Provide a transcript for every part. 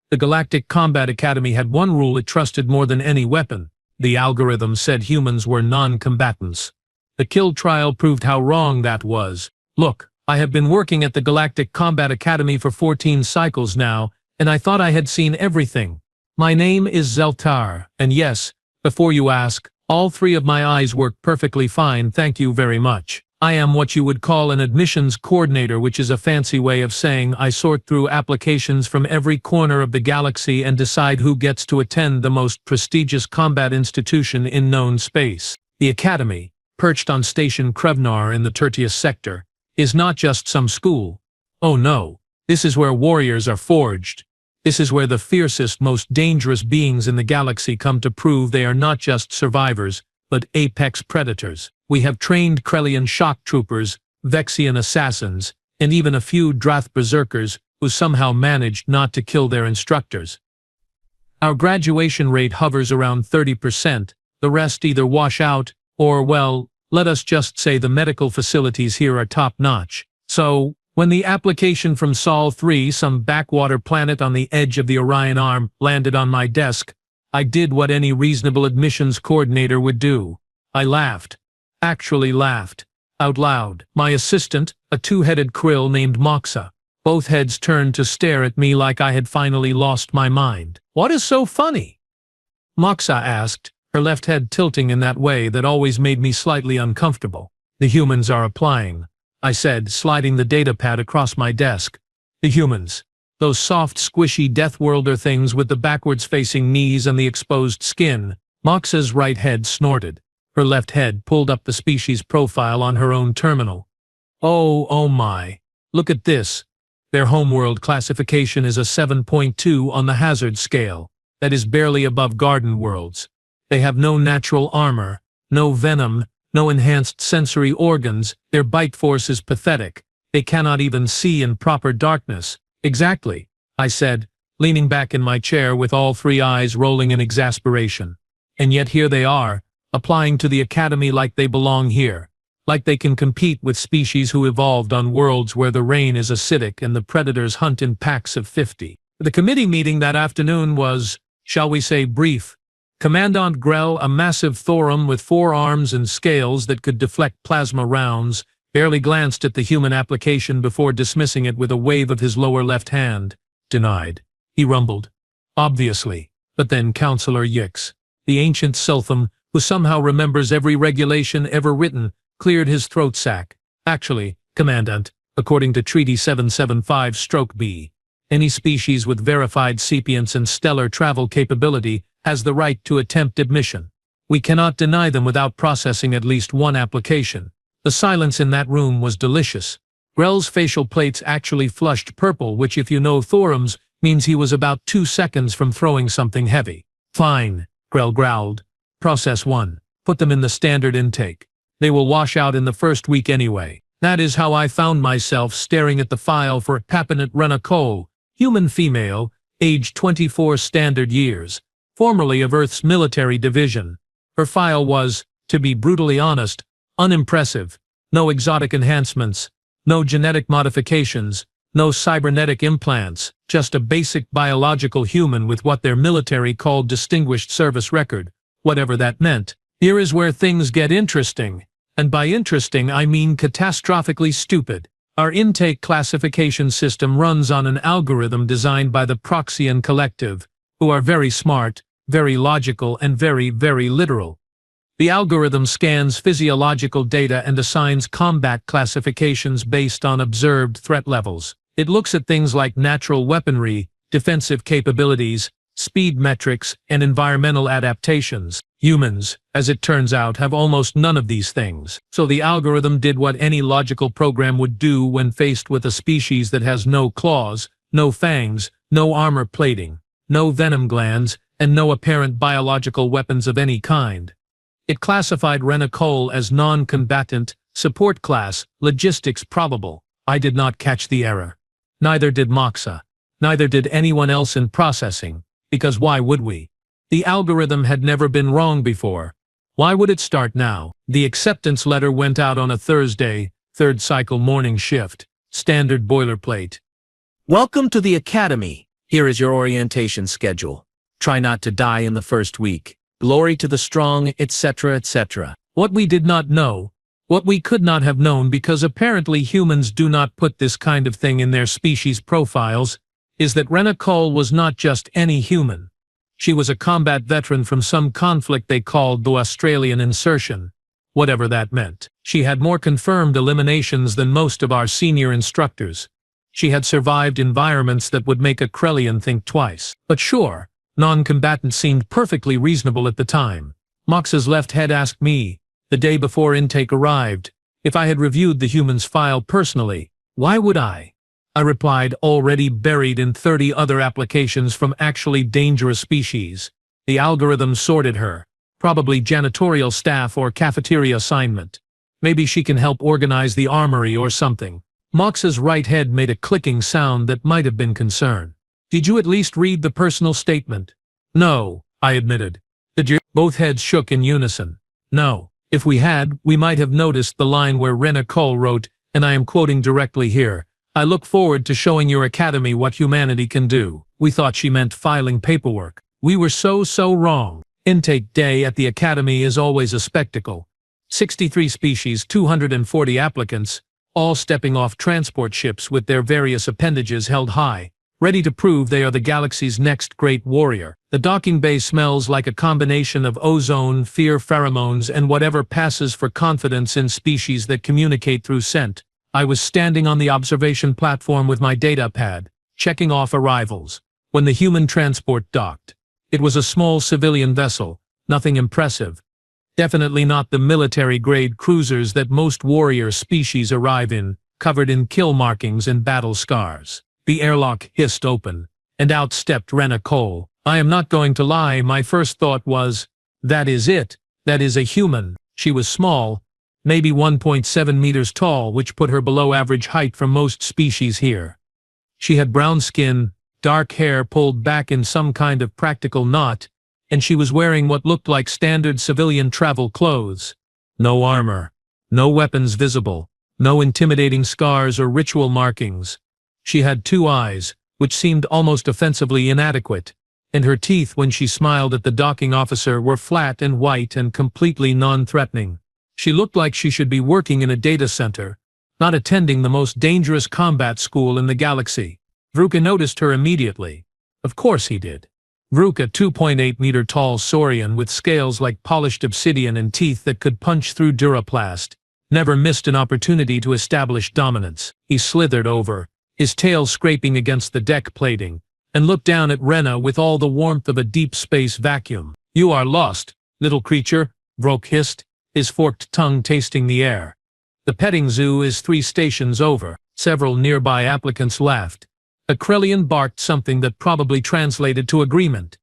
The Galactic Combat Academy had one rule it trusted more than any weapon. The algorithm said humans were non-combatants. The kill trial proved how wrong that was. Look, I have been working at the Galactic Combat Academy for 14 cycles now, and I thought I had seen everything. My name is Zeltar, and yes, before you ask, all three of my eyes work perfectly fine, thank you very much. I am what you would call an admissions coordinator, which is a fancy way of saying I sort through applications from every corner of the galaxy and decide who gets to attend the most prestigious combat institution in known space. The Academy, perched on Station Krevnar in the Tertius sector, is not just some school. Oh no, this is where warriors are forged. This is where the fiercest, most dangerous beings in the galaxy come to prove they are not just survivors, but apex predators. We have trained Krellian shock troopers, Vexian assassins, and even a few Drath berserkers who somehow managed not to kill their instructors. Our graduation rate hovers around 30%, the rest either wash out, or, well, let us just say the medical facilities here are top-notch. So, when the application from Sol 3, some backwater planet on the edge of the Orion Arm, landed on my desk, I did what any reasonable admissions coordinator would do. I laughed. Actually laughed. Out loud. My assistant, a two-headed krill named Moxa. Both heads turned to stare at me like I had finally lost my mind. What is so funny? Moxa asked, her left head tilting in that way that always made me slightly uncomfortable. The humans are applying, I said, sliding the datapad across my desk. The humans. Those soft, squishy Deathworlder things with the backwards-facing knees and the exposed skin. Moxa's right head snorted. Her left head pulled up the species profile on her own terminal. Oh my. Look at this. Their homeworld classification is a 7.2 on the hazard scale. That is barely above Garden Worlds. They have no natural armor, no venom, no enhanced sensory organs. Their bite force is pathetic. They cannot even see in proper darkness. Exactly, I said, leaning back in my chair with all three eyes rolling in exasperation. And yet here they are, applying to the Academy like they belong here, like they can compete with species who evolved on worlds where the rain is acidic and the predators hunt in packs of 50. The committee meeting that afternoon was, shall we say, brief. Commandant Grell, a massive thorum with 4 arms and scales that could deflect plasma rounds, barely glanced at the human application before dismissing it with a wave of his lower left hand. Denied. He rumbled. Obviously. But then Counselor Yix, the ancient Sultham, who somehow remembers every regulation ever written, cleared his throat sac. Actually, Commandant, according to Treaty 775-B, any species with verified sapience and stellar travel capability has the right to attempt admission. We cannot deny them without processing at least one application. The silence in that room was delicious. Grell's facial plates actually flushed purple, which, if you know Thorum's, means he was about 2 seconds from throwing something heavy. Fine, Grell growled. Process 1. Put them in the standard intake. They will wash out in the first week anyway. That is how I found myself staring at the file for Papinate Renacole, human female, age 24 standard years, formerly of Earth's military division. Her file was, to be brutally honest, unimpressive. No exotic enhancements, no genetic modifications, no cybernetic implants, just a basic biological human with what their military called distinguished service record, whatever that meant. Here is where things get interesting. And by interesting I mean catastrophically stupid. Our intake classification system runs on an algorithm designed by the Proxian Collective, who are very smart, very logical, and very, very literal. The algorithm scans physiological data and assigns combat classifications based on observed threat levels. It looks at things like natural weaponry, defensive capabilities, speed metrics, and environmental adaptations. Humans, as it turns out, have almost none of these things. So the algorithm did what any logical program would do when faced with a species that has no claws, no fangs, no armor plating, no venom glands, and no apparent biological weapons of any kind. It classified Renacole as non-combatant, support class, logistics probable. I did not catch the error. Neither did Moxa. Neither did anyone else in processing. Because why would we? The algorithm had never been wrong before. Why would it start now? The acceptance letter went out on a Thursday, 3rd cycle morning shift. Standard boilerplate. Welcome to the Academy. Here is your orientation schedule. Try not to die in the first week. Glory to the strong, etc., etc. What we did not know, what we could not have known because apparently humans do not put this kind of thing in their species profiles, is that Rena Cole was not just any human. She was a combat veteran from some conflict they called the Australian Insertion, whatever that meant. She had more confirmed eliminations than most of our senior instructors. She had survived environments that would make a Krellian think twice. But sure, non-combatant seemed perfectly reasonable at the time. Mox's left head asked me, the day before intake arrived, if I had reviewed the human's file personally. Why would I? I replied, already buried in 30 other applications from actually dangerous species. The algorithm sorted her. Probably janitorial staff or cafeteria assignment. Maybe she can help organize the armory or something. Mox's right head made a clicking sound that might have been concern. Did you at least read the personal statement? No, I admitted. Did you? Both heads shook in unison. No. If we had, we might have noticed the line where Rena Cole wrote, and I am quoting directly here, I look forward to showing your academy what humanity can do. We thought she meant filing paperwork. We were so wrong. Intake day at the academy is always a spectacle. 63 species, 240 applicants, all stepping off transport ships with their various appendages held high, ready to prove they are the galaxy's next great warrior. The docking bay smells like a combination of ozone, fear pheromones, and whatever passes for confidence in species that communicate through scent. I was standing on the observation platform with my data pad, checking off arrivals, when the human transport docked. It was a small civilian vessel, nothing impressive. Definitely not the military-grade cruisers that most warrior species arrive in, covered in kill markings and battle scars. The airlock hissed open, and out stepped Rena Cole. I am not going to lie, my first thought was, that is it, that is a human. She was small, maybe 1.7 meters tall, which put her below average height for most species here. She had brown skin, dark hair pulled back in some kind of practical knot, and she was wearing what looked like standard civilian travel clothes. No armor, no weapons visible, no intimidating scars or ritual markings. She had 2 eyes, which seemed almost offensively inadequate, and her teeth when she smiled at the docking officer were flat and white and completely non-threatening. She looked like she should be working in a data center, not attending the most dangerous combat school in the galaxy. Vruka noticed her immediately. Of course he did. Vruka, 2.8-meter tall saurian with scales like polished obsidian and teeth that could punch through duraplast, never missed an opportunity to establish dominance. He slithered over, his tail scraping against the deck plating, and looked down at Rena with all the warmth of a deep space vacuum. You are lost, little creature, Vrok hissed, his forked tongue tasting the air. The petting zoo is 3 stations over. Several nearby applicants laughed. A Krellian barked something that probably translated to agreement.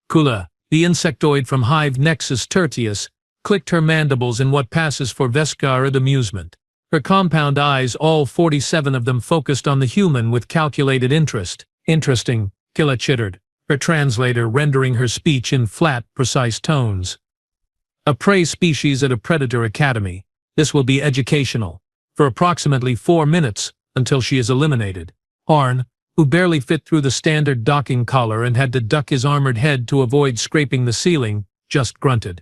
Kula, the insectoid from Hive Nexus Tertius, clicked her mandibles in what passes for Vescarid amusement. Her compound eyes, all 47 of them, focused on the human with calculated interest. Interesting, Killa chittered, her translator rendering her speech in flat, precise tones. A prey species at a predator academy. This will be educational. For approximately 4 minutes, until she is eliminated. Harn, who barely fit through the standard docking collar and had to duck his armored head to avoid scraping the ceiling, just grunted.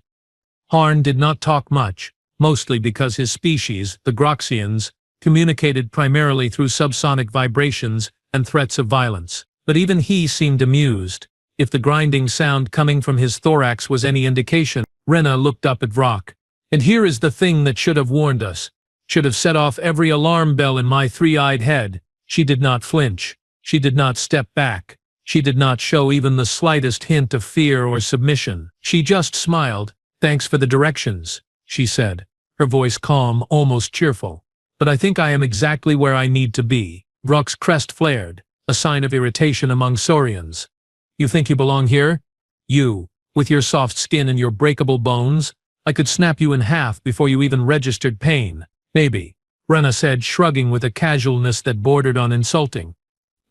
Harn did not talk much, mostly because his species, the Groxians, communicated primarily through subsonic vibrations and threats of violence. But even he seemed amused. If the grinding sound coming from his thorax was any indication, Rena looked up at Vrok. And here is the thing that should have warned us. Should have set off every alarm bell in my 3-eyed head. She did not flinch. She did not step back. She did not show even the slightest hint of fear or submission. She just smiled. Thanks for the directions, she said, her voice calm, almost cheerful. But I think I am exactly where I need to be. Vrok's crest flared, a sign of irritation among Saurians. You think you belong here? You, with your soft skin and your breakable bones? I could snap you in half before you even registered pain. Maybe, Rena said, shrugging with a casualness that bordered on insulting.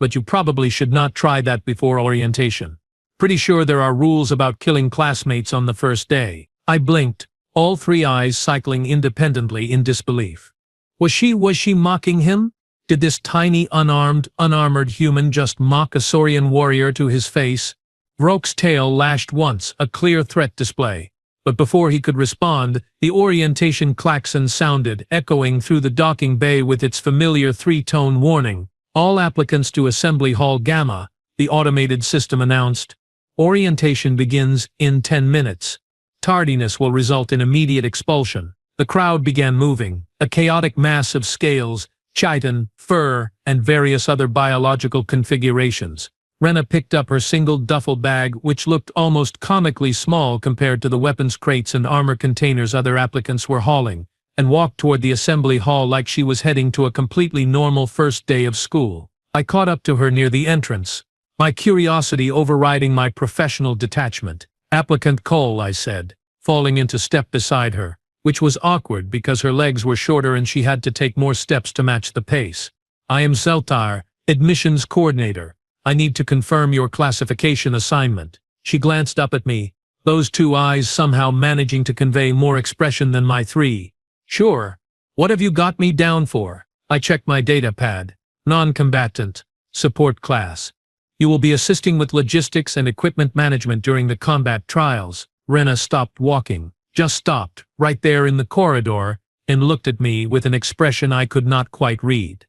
But you probably should not try that before orientation. Pretty sure there are rules about killing classmates on the first day. I blinked, all 3 eyes cycling independently in disbelief. Was she mocking him? Did this tiny, unarmored human just mock a Saurian warrior to his face? Vroke's tail lashed once, a clear threat display. But before he could respond, the orientation klaxon sounded, echoing through the docking bay with its familiar three-tone warning. All applicants to Assembly Hall Gamma, the automated system announced. Orientation begins in 10 minutes. Tardiness will result in immediate expulsion. The crowd began moving, a chaotic mass of scales, chitin, fur, and various other biological configurations. Rena picked up her single duffel bag, which looked almost comically small compared to the weapons crates and armor containers other applicants were hauling, and walked toward the assembly hall like she was heading to a completely normal first day of school. I caught up to her near the entrance, my curiosity overriding my professional detachment. "Applicant Cole," I said, falling into step beside her, which was awkward because her legs were shorter and she had to take more steps to match the pace. "I am Zeltar, admissions coordinator. I need to confirm your classification assignment." She glanced up at me, those two eyes somehow managing to convey more expression than my three. "Sure. What have you got me down for?" I checked my data pad. "Non-combatant. Support class. You will be assisting with logistics and equipment management during the combat trials." Rena stopped walking, just stopped, right there in the corridor, and looked at me with an expression I could not quite read.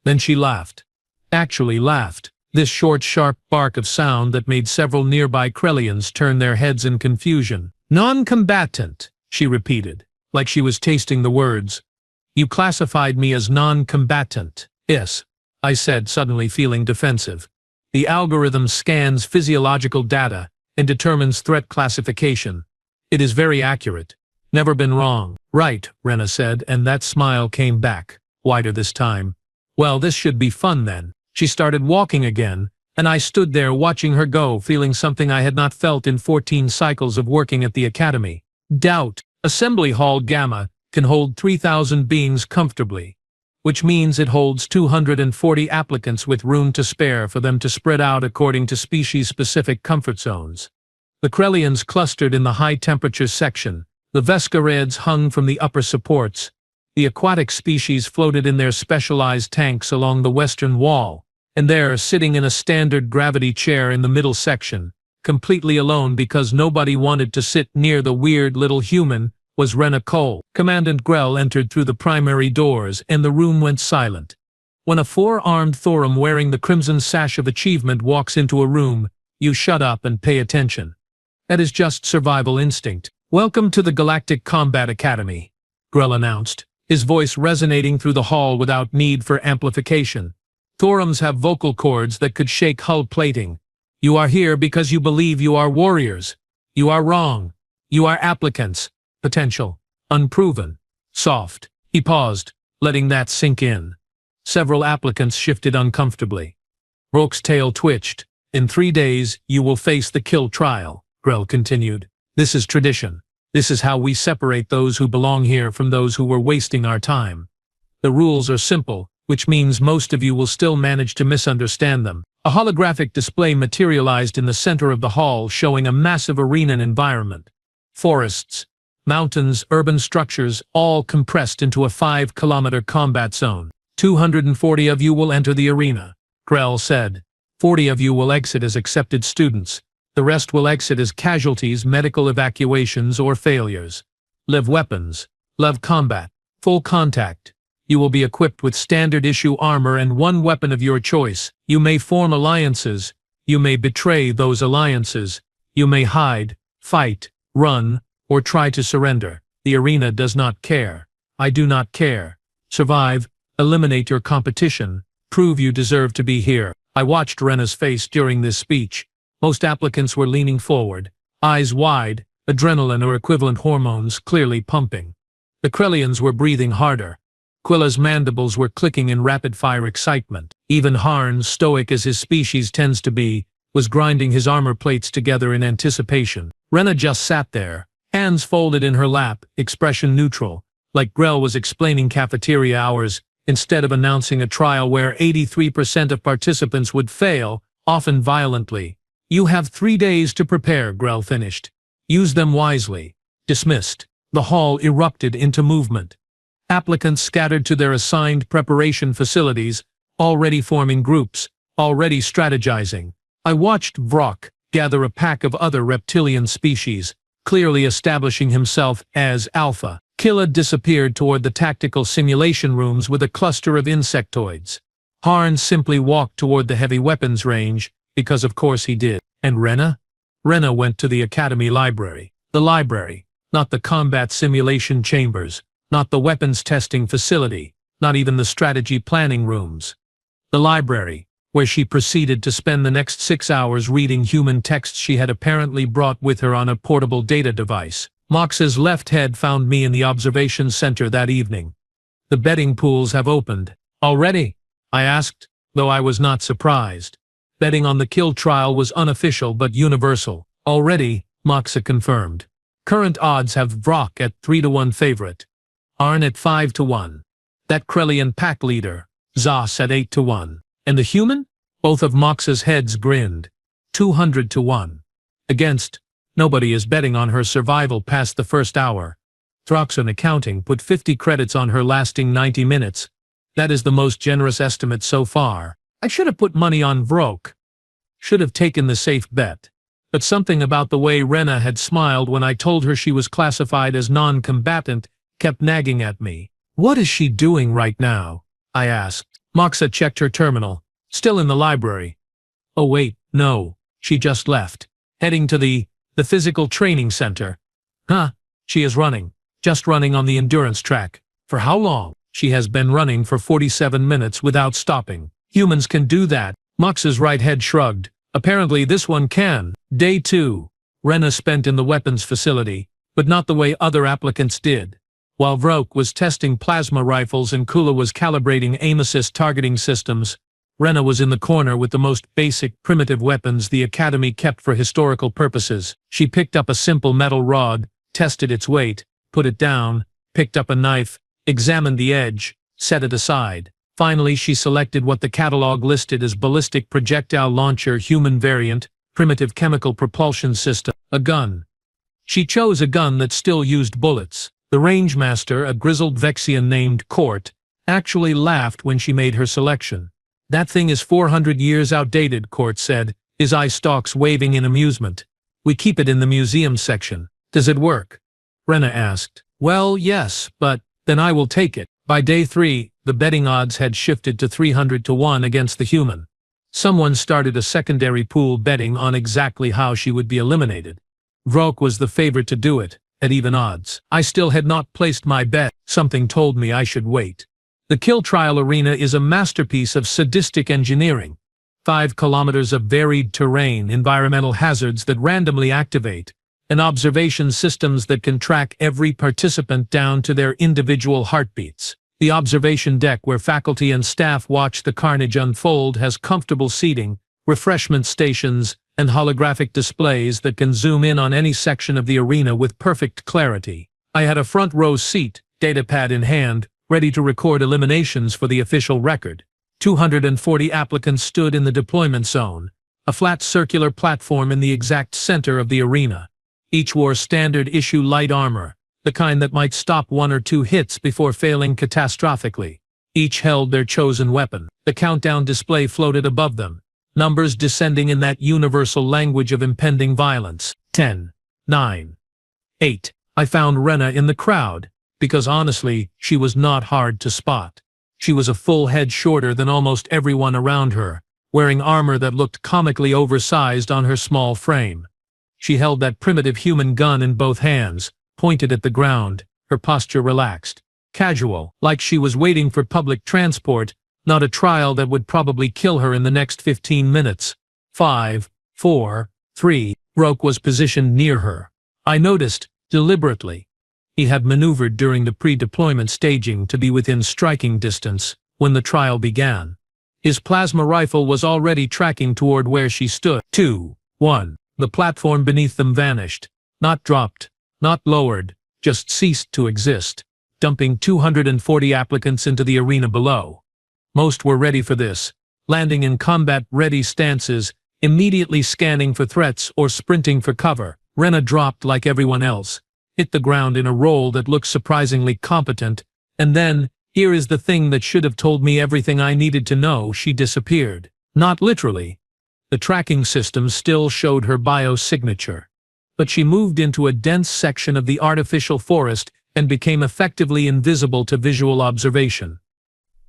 Then she laughed. Actually laughed. This short, sharp bark of sound that made several nearby Krellians turn their heads in confusion. "Non-combatant," she repeated, like she was tasting the words. "You classified me as non-combatant." "Yes," I said, suddenly feeling defensive. "The algorithm scans physiological data and determines threat classification. It is very accurate. Never been wrong." "Right," Rena said, and that smile came back, wider this time. "Well, this should be fun then." She started walking again, and I stood there watching her go, feeling something I had not felt in 14 cycles of working at the academy. Doubt. Assembly Hall Gamma can hold 3,000 beings comfortably, which means it holds 240 applicants with room to spare for them to spread out according to species-specific comfort zones. The Krellians clustered in the high-temperature section, the Vescareds hung from the upper supports, the aquatic species floated in their specialized tanks along the western wall, and there, sitting in a standard gravity chair in the middle section, completely alone because nobody wanted to sit near the weird little human, was Rena Cole. Commandant Grell entered through the primary doors, and the room went silent. When a four-armed Thorum wearing the crimson sash of achievement walks into a room, you shut up and pay attention. That is just survival instinct. "Welcome to the Galactic Combat Academy," Grell announced, his voice resonating through the hall without need for amplification. "Thorums have vocal cords that could shake hull plating. You are here because you believe you are warriors. You are wrong. You are applicants. Potential. Unproven. Soft." He paused, letting that sink in. Several applicants shifted uncomfortably. Roke's tail twitched. "In 3 days, you will face the kill trial," Grell continued. "This is tradition. This is how we separate those who belong here from those who were wasting our time. The rules are simple, which means most of you will still manage to misunderstand them." A holographic display materialized in the center of the hall, showing a massive arena environment. Forests, mountains, urban structures, all compressed into a 5-kilometer combat zone. 240 of you will enter the arena," Grell said. 40 of you will exit as accepted students. The rest will exit as casualties, medical evacuations, or failures. Live weapons. Live combat. Full contact. You will be equipped with standard-issue armor and one weapon of your choice. You may form alliances. You may betray those alliances. You may hide, fight, run, or try to surrender. The arena does not care. I do not care. Survive. Eliminate your competition. Prove you deserve to be here. I watched Rena's face during this speech. Most applicants were leaning forward, eyes wide, adrenaline or equivalent hormones clearly pumping. The Krellians were breathing harder. Quilla's mandibles were clicking in rapid-fire excitement. Even Harn, stoic as his species tends to be, was grinding his armor plates together in anticipation. Rena just sat there, hands folded in her lap, expression neutral, like Grell was explaining cafeteria hours, instead of announcing a trial where 83% of participants would fail, often violently. "You have 3 days to prepare," Grell finished. "Use them wisely." Dismissed. The hall erupted into movement. Applicants scattered to their assigned preparation facilities, already forming groups, already strategizing. I watched Vrock gather a pack of other reptilian species, clearly establishing himself as Alpha. Killa disappeared toward the tactical simulation rooms with a cluster of insectoids. Harn simply walked toward the heavy weapons range, because of course he did. And Rena? Rena went to the Academy library. The library, not the combat simulation chambers, not the weapons testing facility, not even the strategy planning rooms. The library, where she proceeded to spend the next 6 hours reading human texts she had apparently brought with her on a portable data device. Mox's left head found me in the observation center that evening. The betting pools have opened. Already? I asked, though I was not surprised. Betting on the kill trial was unofficial but universal. Already, Moxa confirmed. Current odds have Vrock at 3-1 favorite. Arn at 5-1. That Krellian pack leader, Zos at 8-1. And the human? Both of Mox's heads grinned. 200-1. Against, nobody is betting on her survival past the first hour. Throxon Accounting put 50 credits on her lasting 90 minutes. That is the most generous estimate so far. I should have put money on Vrock. Should have taken the safe bet. But something about the way Rena had smiled when I told her she was classified as non-combatant kept nagging at me. What is she doing right now? I asked. Moxa checked her terminal. Still in the library. Oh wait, no. She just left. Heading to the physical training center. Huh? She is running. Just running on the endurance track. For how long? She has been running for 47 minutes without stopping. Humans can do that. Mox's right head shrugged. Apparently this one can. Day 2. Rena spent in the weapons facility, but not the way other applicants did. While Vrock was testing plasma rifles and Kula was calibrating aim assist targeting systems, Rena was in the corner with the most basic, primitive weapons the Academy kept for historical purposes. She picked up a simple metal rod, tested its weight, put it down, picked up a knife, examined the edge, set it aside. Finally, she selected what the catalog listed as ballistic projectile launcher human variant, primitive chemical propulsion system, a gun. She chose a gun that still used bullets. The rangemaster, a grizzled Vexian named Court, actually laughed when she made her selection. That thing is 400 years outdated, Court said, his eye stalks waving in amusement. We keep it in the museum section. Does it work? Rena asked. Well, yes, but then I will take it. By day 3, the betting odds had shifted to 300-1 against the human. Someone started a secondary pool betting on exactly how she would be eliminated. Vrock was the favorite to do it, at even odds. I still had not placed my bet. Something told me I should wait. The kill trial arena is a masterpiece of sadistic engineering. 5 kilometers of varied terrain, environmental hazards that randomly activate, and observation systems that can track every participant down to their individual heartbeats. The observation deck where faculty and staff watch the carnage unfold has comfortable seating, refreshment stations, and holographic displays that can zoom in on any section of the arena with perfect clarity. I had a front row seat, datapad in hand, ready to record eliminations for the official record. 240 applicants stood in the deployment zone, a flat circular platform in the exact center of the arena. Each wore standard issue light armor, the kind that might stop 1 or 2 hits before failing catastrophically. Each held their chosen weapon. The countdown display floated above them, numbers descending in that universal language of impending violence. 10, 9, 8. I found Rena in the crowd, because honestly, she was not hard to spot. She was a full head shorter than almost everyone around her, wearing armor that looked comically oversized on her small frame. She held that primitive human gun in both hands, pointed at the ground, her posture relaxed. Casual, like she was waiting for public transport, not a trial that would probably kill her in the next 15 minutes. 5, 4, 3. Vrock was positioned near her. I noticed, deliberately. He had maneuvered during the pre-deployment staging to be within striking distance when the trial began. His plasma rifle was already tracking toward where she stood. 2, 1. The platform beneath them vanished. Not dropped, not lowered, just ceased to exist, dumping 240 applicants into the arena below. Most were ready for this, landing in combat-ready stances, immediately scanning for threats or sprinting for cover. Rena dropped like everyone else, hit the ground in a roll that looked surprisingly competent, And then, here is the thing that should have told me everything I needed to know, she disappeared. Not literally. The tracking system still showed her biosignature. But she moved into a dense section of the artificial forest and became effectively invisible to visual observation.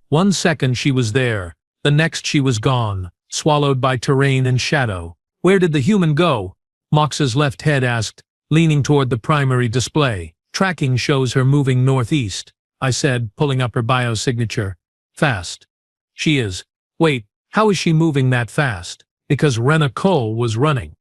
1 second she was there, the next she was gone, swallowed by terrain and shadow. Where did the human go? Mox's left head asked, leaning toward the primary display. Tracking shows her moving northeast, I said, pulling up her biosignature. Fast. She is. Wait, how is she moving that fast? Because Rena Cole was running.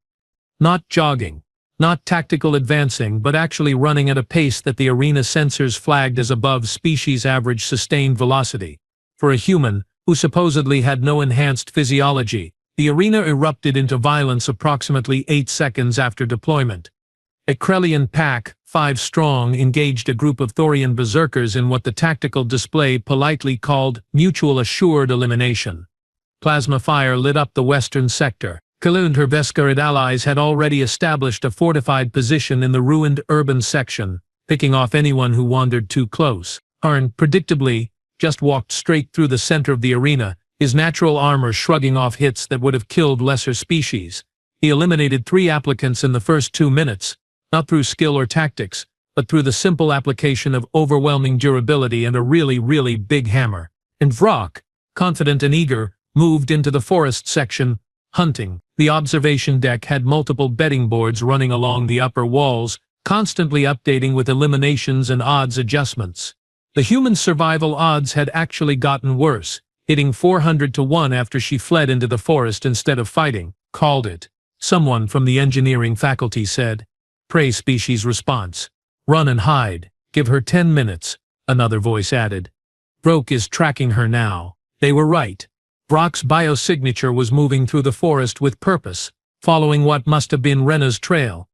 Not jogging. Not tactical advancing, but actually running at a pace that the arena sensors flagged as above species average sustained velocity. For a human, who supposedly had no enhanced physiology, the arena erupted into violence approximately 8 seconds after deployment. A Krellian pack, 5 strong, engaged a group of Thorian berserkers in what the tactical display politely called mutual assured elimination. Plasma fire lit up the western sector. Kala and her Vescarid allies had already established a fortified position in the ruined urban section, picking off anyone who wandered too close. Arn, predictably, just walked straight through the center of the arena, his natural armor shrugging off hits that would have killed lesser species. He eliminated 3 applicants in the first 2 minutes, not through skill or tactics, but through the simple application of overwhelming durability and a really big hammer. And Vrock, confident and eager, moved into the forest section, hunting. The observation deck had multiple betting boards running along the upper walls, constantly updating with eliminations and odds adjustments. The human survival odds had actually gotten worse, hitting 400 to 1 after she fled into the forest instead of fighting. Called it. Someone from the engineering faculty said. Prey species response. Run and hide. Give her 10 minutes, another voice added. Broke is tracking her now. They were right. Brock's biosignature was moving through the forest with purpose, following what must have been Rena's trail.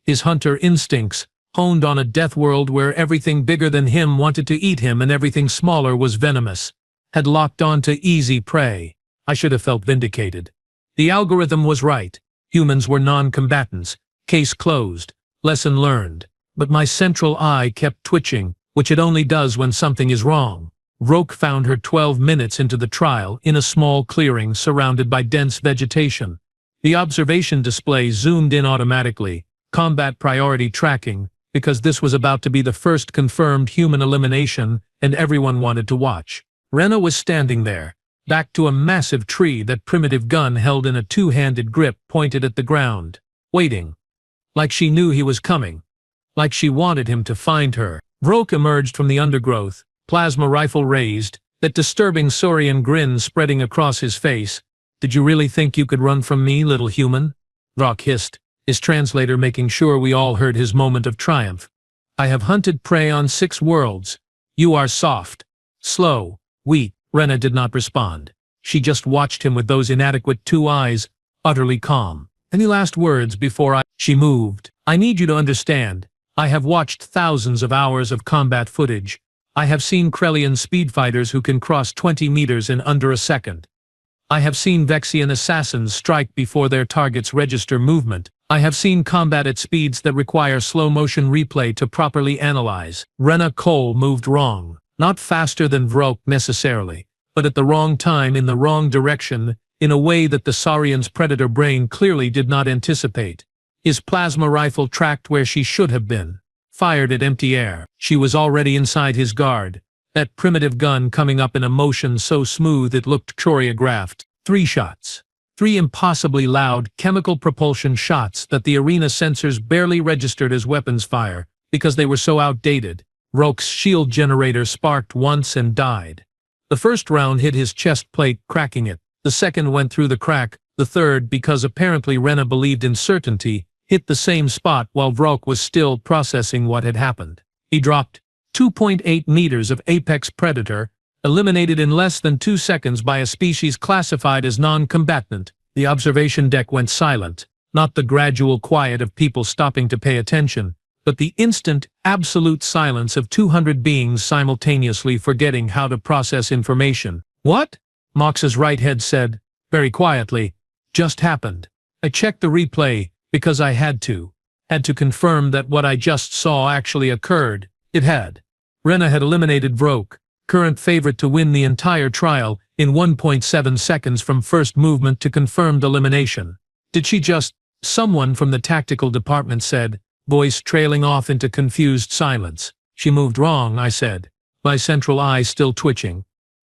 His hunter instincts, honed on a death world where everything bigger than him wanted to eat him and everything smaller was venomous, had locked on to easy prey. I should have felt vindicated. The algorithm was right. Humans were non-combatants. Case closed. Lesson learned. But my central eye kept twitching, which it only does when something is wrong. Roke found her 12 minutes into the trial in a small clearing surrounded by dense vegetation. The observation display zoomed in automatically, combat priority tracking, because this was about to be the first confirmed human elimination and everyone wanted to watch. Rena was standing there, back to a massive tree that primitive gun held in a 2-handed grip pointed at the ground, waiting. Like she knew he was coming. Like she wanted him to find her. Roke emerged from the undergrowth, plasma rifle raised, that disturbing saurian grin spreading across his face. Did you really think you could run from me, little human? Rock hissed, his translator making sure we all heard his moment of triumph. I have hunted prey on 6 worlds. You are soft. Slow. Weak. Rena did not respond. She just watched him with those inadequate 2 eyes, utterly calm. Any last words before She moved. I need you to understand. I have watched thousands of hours of combat footage. I have seen Krellian speedfighters who can cross 20 meters in under a second. I have seen Vexian assassins strike before their targets register movement. I have seen combat at speeds that require slow-motion replay to properly analyze. Rena Cole moved wrong. Not faster than Vroke necessarily, but at the wrong time in the wrong direction, in a way that the Saurian's predator brain clearly did not anticipate. His plasma rifle tracked where she should have been. Fired at empty air. She was already inside his guard, that primitive gun coming up in a motion so smooth it looked choreographed. 3 shots. 3 impossibly loud chemical propulsion shots that the arena sensors barely registered as weapons fire because they were so outdated. Roke's shield generator sparked once and died. The first round hit his chest plate, cracking it. The second went through the crack. The third, because apparently Rena believed in certainty, hit the same spot while Vrock was still processing what had happened. He dropped 2.8 meters of apex predator, eliminated in less than 2 seconds by a species classified as non-combatant. The observation deck went silent, not the gradual quiet of people stopping to pay attention, but the instant, absolute silence of 200 beings simultaneously forgetting how to process information. What? Mox's right head said, very quietly, just happened. I checked the replay, because I had to confirm that what I just saw actually occurred. It had. Rena had eliminated Vroke, current favorite to win the entire trial, in 1.7 seconds from first movement to confirmed elimination. Did she just? Someone from the tactical department said, voice trailing off into confused silence. She moved wrong, I said, my central eye still twitching.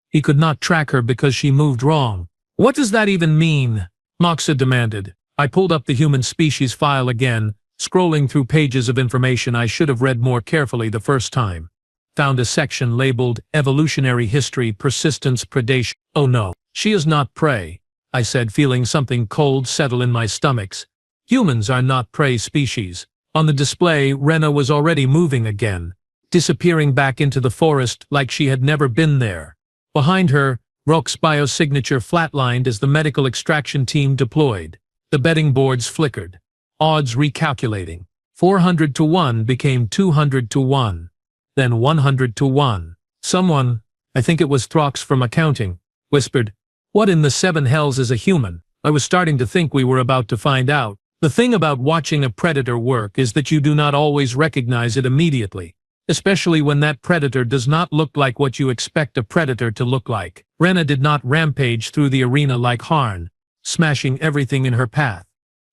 He could not track her because she moved wrong. What does that even mean? Moxa demanded. I pulled up the human species file again, scrolling through pages of information I should have read more carefully the first time. Found a section labeled Evolutionary History, Persistence, Predation. Oh no, she is not prey, I said, feeling something cold settle in my stomachs. Humans are not prey species. On the display, Rena was already moving again, disappearing back into the forest like she had never been there. Behind her, Vroke's biosignature flatlined as the medical extraction team deployed. The betting boards flickered. Odds recalculating. 400 to 1 became 200 to 1. Then 100 to 1. Someone, I think it was Throx from accounting, whispered, "What in the seven hells is a human?" I was starting to think we were about to find out. The thing about watching a predator work is that you do not always recognize it immediately, especially when that predator does not look like what you expect a predator to look like. Rena did not rampage through the arena like Harn, smashing everything in her path.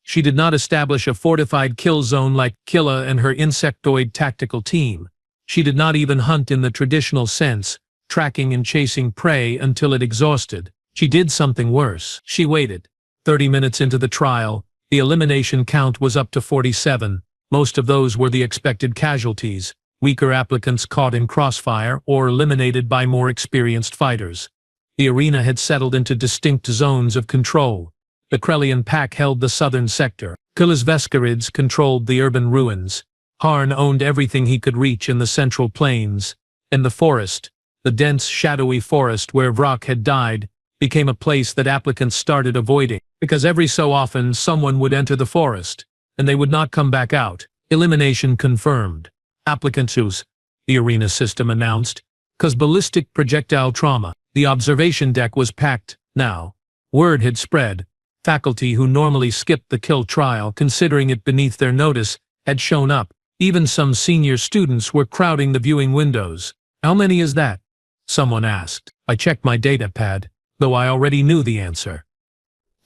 She did not establish a fortified kill zone like Killa and her insectoid tactical team. She did not even hunt in the traditional sense, tracking and chasing prey until it exhausted. She did something worse. She waited. 30 minutes into the trial, the elimination count was up to 47. Most of those were the expected casualties, weaker applicants caught in crossfire or eliminated by more experienced fighters. The arena had settled into distinct zones of control. The Krellian pack held the southern sector. Killa's Vescarids controlled the urban ruins. Harn owned everything he could reach in the central plains. And the forest, the dense, shadowy forest where Vrock had died, became a place that applicants started avoiding, because every so often someone would enter the forest, and they would not come back out. Elimination confirmed. Applicants whose, the arena system announced, cause ballistic projectile trauma. The observation deck was packed now. Word had spread. Faculty who normally skipped the kill trial, considering it beneath their notice, had shown up. Even some senior students were crowding the viewing windows. How many is that? Someone asked. I checked my data pad, though I already knew the answer.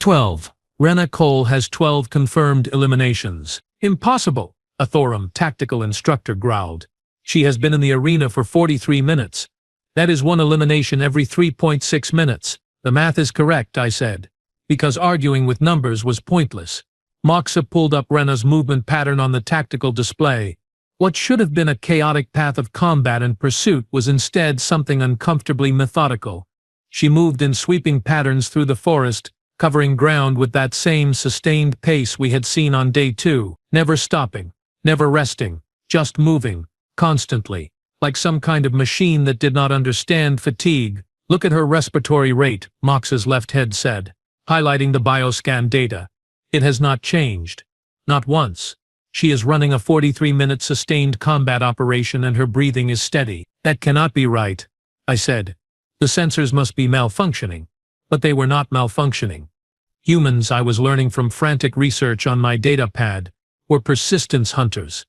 12. Rena Cole has 12 confirmed eliminations. Impossible, a Thorum tactical instructor growled. She has been in the arena for 43 minutes. That is one elimination every 3.6 minutes. The math is correct, I said, because arguing with numbers was pointless. Moxa pulled up Rena's movement pattern on the tactical display. What should have been a chaotic path of combat and pursuit was instead something uncomfortably methodical. She moved in sweeping patterns through the forest, covering ground with that same sustained pace we had seen on day 2, never stopping, never resting, just moving, constantly, like some kind of machine that did not understand fatigue. Look at her respiratory rate, Moxa's left head said, highlighting the bioscan data. It has not changed. Not once. She is running a 43-minute sustained combat operation and her breathing is steady. That cannot be right, I said. The sensors must be malfunctioning. But they were not malfunctioning. Humans, I was learning from frantic research on my data pad, were persistence hunters.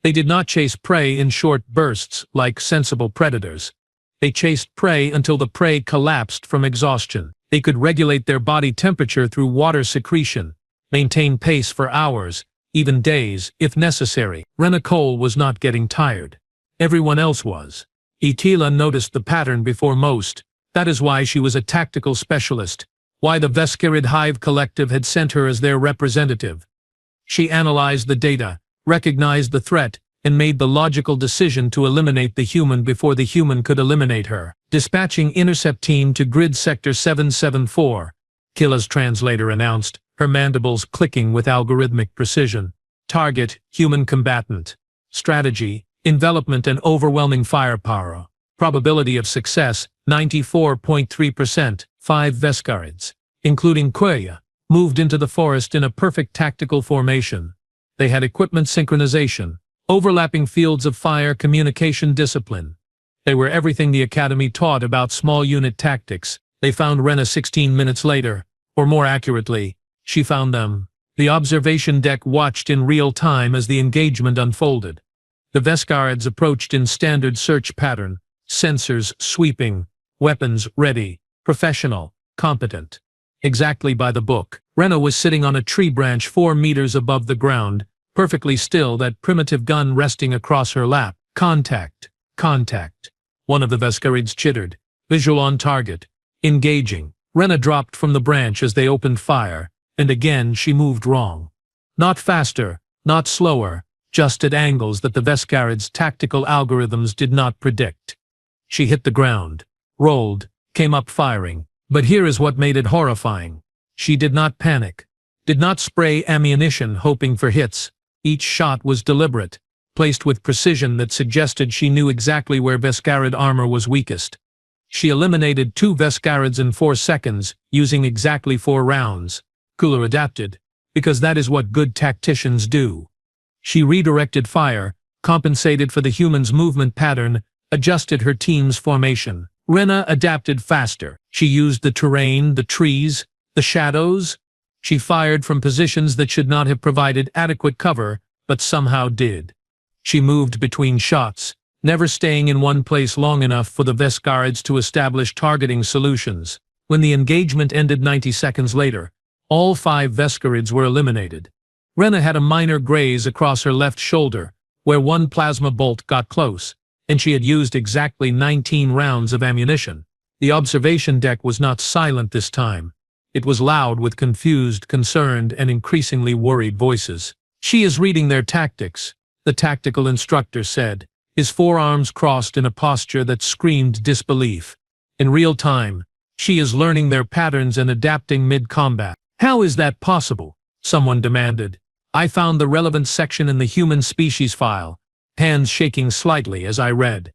They did not chase prey in short bursts like sensible predators. They chased prey until the prey collapsed from exhaustion. They could regulate their body temperature through water secretion, maintain pace for hours, even days, if necessary. Rena Cole was not getting tired. Everyone else was. Itila noticed the pattern before most. That is why she was a tactical specialist, why the Vescarid Hive Collective had sent her as their representative. She analyzed the data, recognized the threat, and made the logical decision to eliminate the human before the human could eliminate her. Dispatching intercept team to grid sector 774, Killa's translator announced, her mandibles clicking with algorithmic precision. Target, human combatant. Strategy, envelopment and overwhelming firepower. Probability of success, 94.3%. 5 Vescarids, including Queya, moved into the forest in a perfect tactical formation. They had equipment synchronization, overlapping fields of fire communication discipline. They were everything the Academy taught about small unit tactics. They found Rena 16 minutes later, or more accurately, she found them. The observation deck watched in real time as the engagement unfolded. The Vescarids approached in standard search pattern, sensors sweeping, weapons ready, professional, competent. Exactly by the book. Rena was sitting on a tree branch 4 meters above the ground, perfectly still, that primitive gun resting across her lap. Contact. Contact. One of the Vescarids chittered. Visual on target. Engaging. Rena dropped from the branch as they opened fire, and again she moved wrong. Not faster, not slower, just at angles that the Vescarids' tactical algorithms did not predict. She hit the ground, rolled, came up firing. But here is what made it horrifying. She did not panic, did not spray ammunition hoping for hits. Each shot was deliberate, placed with precision that suggested she knew exactly where Vescarid armor was weakest. She eliminated 2 Vescarids in 4 seconds, using exactly 4 rounds. Cooler adapted, because that is what good tacticians do. She redirected fire, compensated for the human's movement pattern, adjusted her team's formation. Rena adapted faster. She used the terrain, the trees, the shadows. She fired from positions that should not have provided adequate cover, but somehow did. She moved between shots, never staying in one place long enough for the Vescarids to establish targeting solutions. When the engagement ended 90 seconds later, all 5 Vescarids were eliminated. Rena had a minor graze across her left shoulder, where one plasma bolt got close, and she had used exactly 19 rounds of ammunition. The observation deck was not silent this time. It was loud with confused, concerned, and increasingly worried voices. "She is reading their tactics," the tactical instructor said, his forearms crossed in a posture that screamed disbelief. "In real time, she is learning their patterns and adapting mid-combat." "How is that possible?" someone demanded. I found the relevant section in the human species file, hands shaking slightly as I read.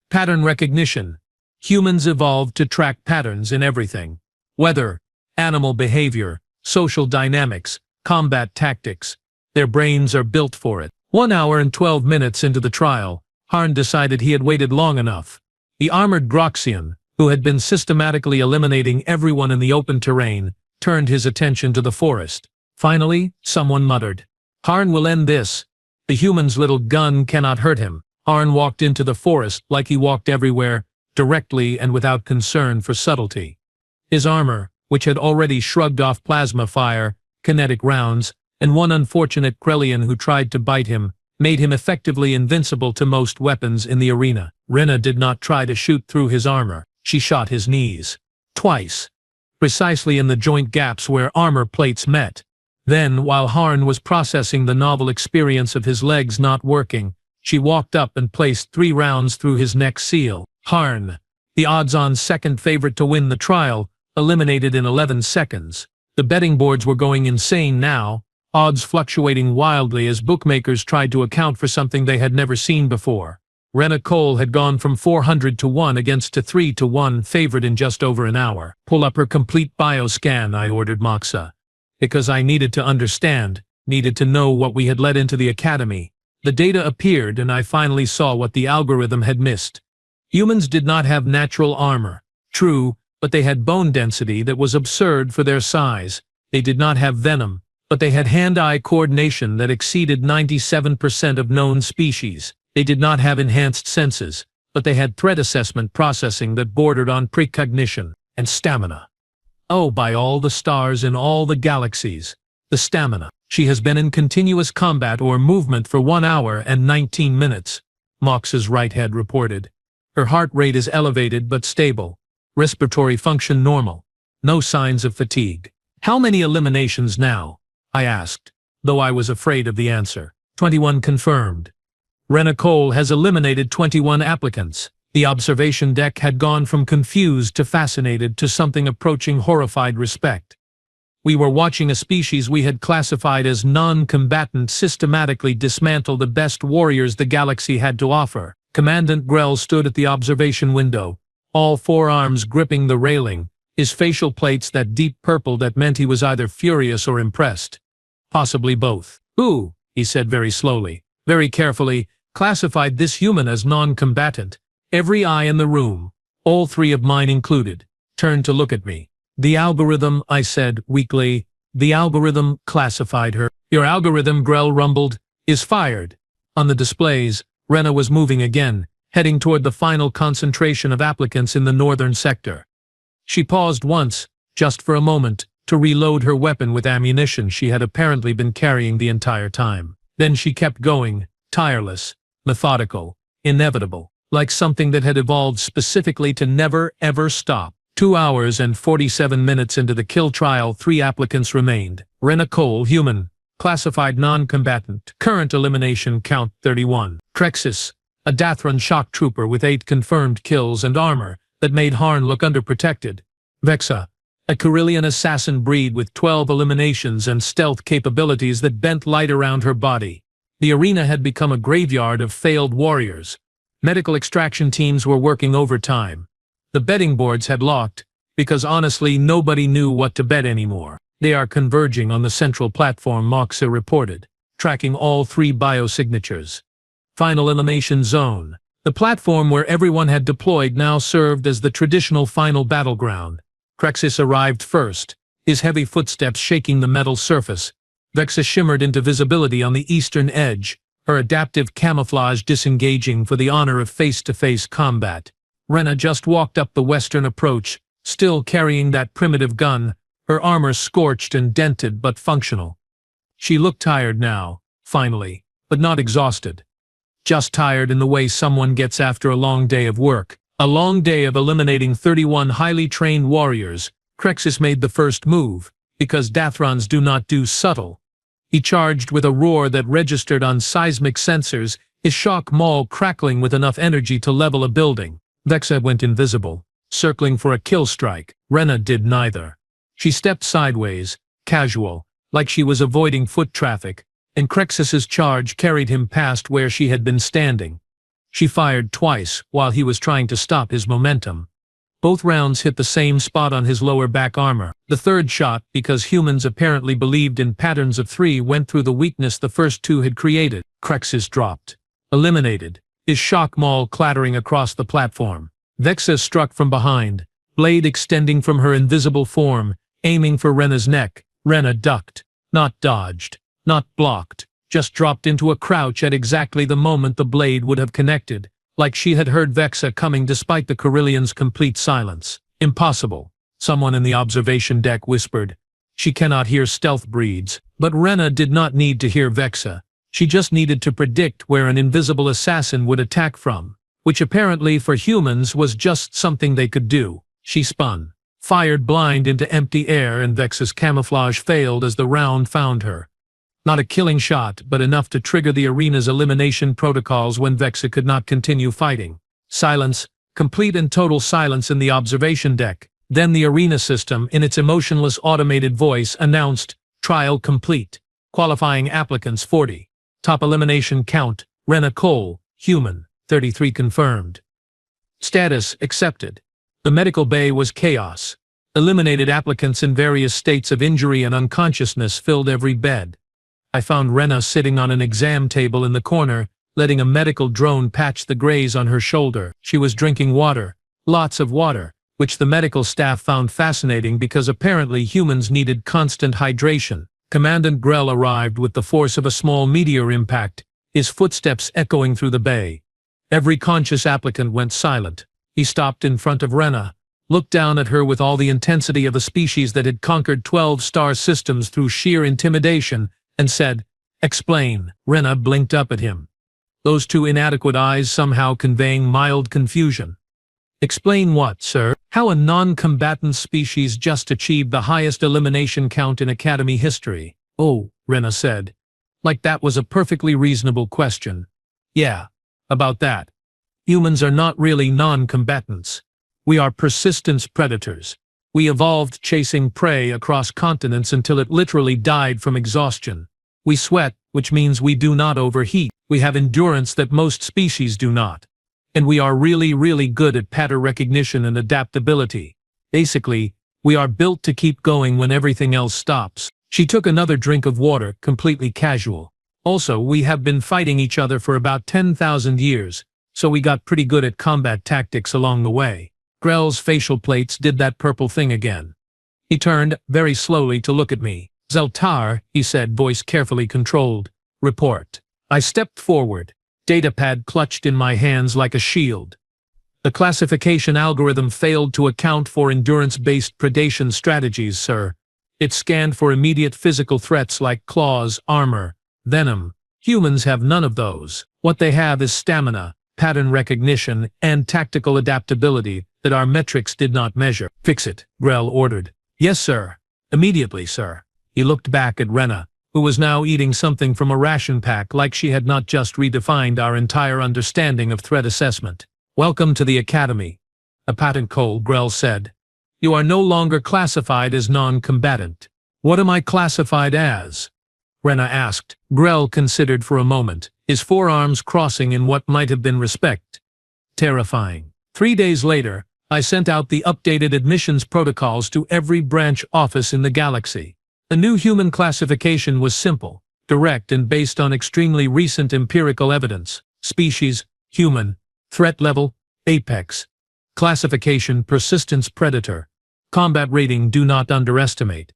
Pattern recognition. Humans evolved to track patterns in everything. Weather, animal behavior, social dynamics, combat tactics. Their brains are built for it. 1 hour and 12 minutes into the trial, Harn decided he had waited long enough. The armored Groxian, who had been systematically eliminating everyone in the open terrain, turned his attention to the forest. Finally, someone muttered, "Harn will end this. The human's little gun cannot hurt him." Harn walked into the forest like he walked everywhere, directly and without concern for subtlety. His armor, which had already shrugged off plasma fire, kinetic rounds, and one unfortunate Krellian who tried to bite him, made him effectively invincible to most weapons in the arena. Rena did not try to shoot through his armor. She shot his knees. Twice. Precisely in the joint gaps where armor plates met. Then, while Harn was processing the novel experience of his legs not working, she walked up and placed 3 rounds through his neck seal. Harn, the odds-on second favorite to win the trial, eliminated in 11 seconds. The betting boards were going insane now, odds fluctuating wildly as bookmakers tried to account for something they had never seen before. Rena Cole had gone from 400 to 1 against a 3 to 1 favorite in just over an hour. "Pull up her complete bioscan," I ordered Moxa. Because I needed to understand, needed to know what we had let into the academy. The data appeared and I finally saw what the algorithm had missed. Humans did not have natural armor. True, but they had bone density that was absurd for their size. They did not have venom, but they had hand-eye coordination that exceeded 97% of known species. They did not have enhanced senses, but they had threat assessment processing that bordered on precognition and stamina. Oh, by all the stars in all the galaxies, the stamina. "She has been in continuous combat or movement for 1 hour and 19 minutes, Mox's right head reported. "Her heart rate is elevated but stable. Respiratory function normal. No signs of fatigue." "How many eliminations now?" I asked, though I was afraid of the answer. 21 confirmed. Rena Cole has eliminated 21 applicants. The observation deck had gone from confused to fascinated to something approaching horrified respect. We were watching a species we had classified as non-combatant systematically dismantle the best warriors the galaxy had to offer. Commandant Grell stood at the observation window, all 4 arms gripping the railing, his facial plates that deep purple that meant he was either furious or impressed. Possibly both. "Who," he said very slowly, very carefully, "classified this human as non-combatant?" Every eye in the room, all 3 of mine included, turned to look at me. "The algorithm," I said weakly, "the algorithm classified her." "Your algorithm," Grell rumbled, "is fired." On the displays, Rena was moving again, heading toward the final concentration of applicants in the northern sector. She paused once, just for a moment, to reload her weapon with ammunition she had apparently been carrying the entire time. Then she kept going, tireless, methodical, inevitable, like something that had evolved specifically to never ever stop. 2 hours and 47 minutes into the kill trial, 3 applicants remained. Rena Cole, human, classified non-combatant, current elimination count 31. Crexus, a Dathran shock trooper with 8 confirmed kills and armor that made Harn look underprotected. Vexa, a Carillion assassin breed with 12 eliminations and stealth capabilities that bent light around her body. The arena had become a graveyard of failed warriors. Medical extraction teams were working overtime. The betting boards had locked, because honestly nobody knew what to bet anymore. They are converging on the central platform, Moxa reported, tracking all 3 biosignatures. Final elimination zone. The platform where everyone had deployed now served as the traditional final battleground. Crexus arrived first, his heavy footsteps shaking the metal surface. Vexa shimmered into visibility on the eastern edge, her adaptive camouflage disengaging for the honor of face-to-face combat. Rena just walked up the western approach, still carrying that primitive gun, her armor scorched and dented but functional. She looked tired now, finally, but not exhausted. Just tired in the way someone gets after a long day of work. A long day of eliminating 31 highly trained warriors. Crexus made the first move, because Dathrons do not do subtle. He charged with a roar that registered on seismic sensors, his shock maul crackling with enough energy to level a building. Vexa went invisible, circling for a kill strike. Rena did neither. She stepped sideways, casual, like she was avoiding foot traffic, and Crexus's charge carried him past where she had been standing. She fired twice while he was trying to stop his momentum. Both rounds hit the same spot on his lower back armor. The third shot, because humans apparently believed in patterns of 3, went through the weakness the first 2 had created. Crexus dropped. Eliminated, his shock maul clattering across the platform. Vexa struck from behind, blade extending from her invisible form, aiming for Rena's neck. Rena ducked, not dodged, not blocked, just dropped into a crouch at exactly the moment the blade would have connected, like she had heard Vexa coming despite the Carillion's complete silence. Impossible, someone in the observation deck whispered. She cannot hear stealth breeds, but Rena did not need to hear Vexa. She just needed to predict where an invisible assassin would attack from, which apparently for humans was just something they could do. She spun, fired blind into empty air, and Vexa's camouflage failed as the round found her. Not a killing shot, but enough to trigger the arena's elimination protocols when Vexa could not continue fighting. Silence, complete and total silence in the observation deck. Then the arena system, in its emotionless automated voice, announced, "Trial complete. Qualifying applicants 40. Top elimination count, Rena Cole, human, 33 confirmed. Status accepted." The medical bay was chaos. Eliminated applicants in various states of injury and unconsciousness filled every bed. I found Rena sitting on an exam table in the corner, letting a medical drone patch the graze on her shoulder. She was drinking water, lots of water, which the medical staff found fascinating because apparently humans needed constant hydration. Commandant Grell arrived with the force of a small meteor impact, his footsteps echoing through the bay. Every conscious applicant went silent. He stopped in front of Rena, looked down at her with all the intensity of a species that had conquered 12 star systems through sheer intimidation, and said, "Explain." Rena blinked up at him, those 2 inadequate eyes somehow conveying mild confusion. "Explain what, sir?" "How a non-combatant species just achieved the highest elimination count in Academy history." "Oh," Rena said, like that was a perfectly reasonable question. "Yeah, about that. Humans are not really non-combatants. We are persistence predators. We evolved chasing prey across continents until it literally died from exhaustion. We sweat, which means we do not overheat. We have endurance that most species do not. And we are really, really good at pattern recognition and adaptability. Basically, we are built to keep going when everything else stops." She took another drink of water, completely casual. "Also, we have been fighting each other for about 10,000 years, so we got pretty good at combat tactics along the way." Grell's facial plates did that purple thing again. He turned, very slowly, to look at me. "Zeltar," he said, voice carefully controlled. "Report." I stepped forward, datapad clutched in my hands like a shield. The classification algorithm failed to account for endurance-based predation strategies, sir. It scanned for immediate physical threats like claws, armor, venom. Humans have none of those. What they have is stamina, pattern recognition, and tactical adaptability that our metrics did not measure. Fix it, Grell ordered. Yes, sir. Immediately, sir. He looked back at Rena, who was now eating something from a ration pack like she had not just redefined our entire understanding of threat assessment. Welcome to the Academy, Combatant Grell said. You are no longer classified as non-combatant. What am I classified as? Rena asked. Grell considered for a moment, his forearms crossing in what might have been respect. Terrifying. 3 days later, I sent out the updated admissions protocols to every branch office in the galaxy. The new human classification was simple, direct and based on extremely recent empirical evidence. Species, human. Threat level, apex. Classification, persistence, predator. Combat rating, do not underestimate.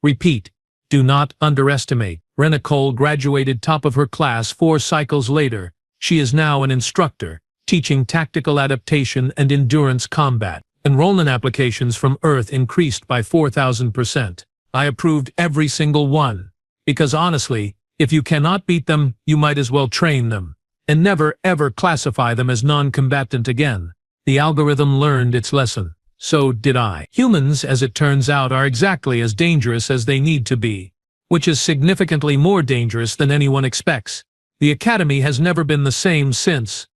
Repeat, do not underestimate. Rena Cole graduated top of her class 4 cycles later. She is now an instructor, teaching tactical adaptation and endurance combat. Enrollment applications from Earth increased by 4,000%. I approved every single one. Because honestly, if you cannot beat them, you might as well train them. And never ever classify them as non-combatant again. The algorithm learned its lesson. So did I. Humans, as it turns out, are exactly as dangerous as they need to be, which is significantly more dangerous than anyone expects. The Academy has never been the same since.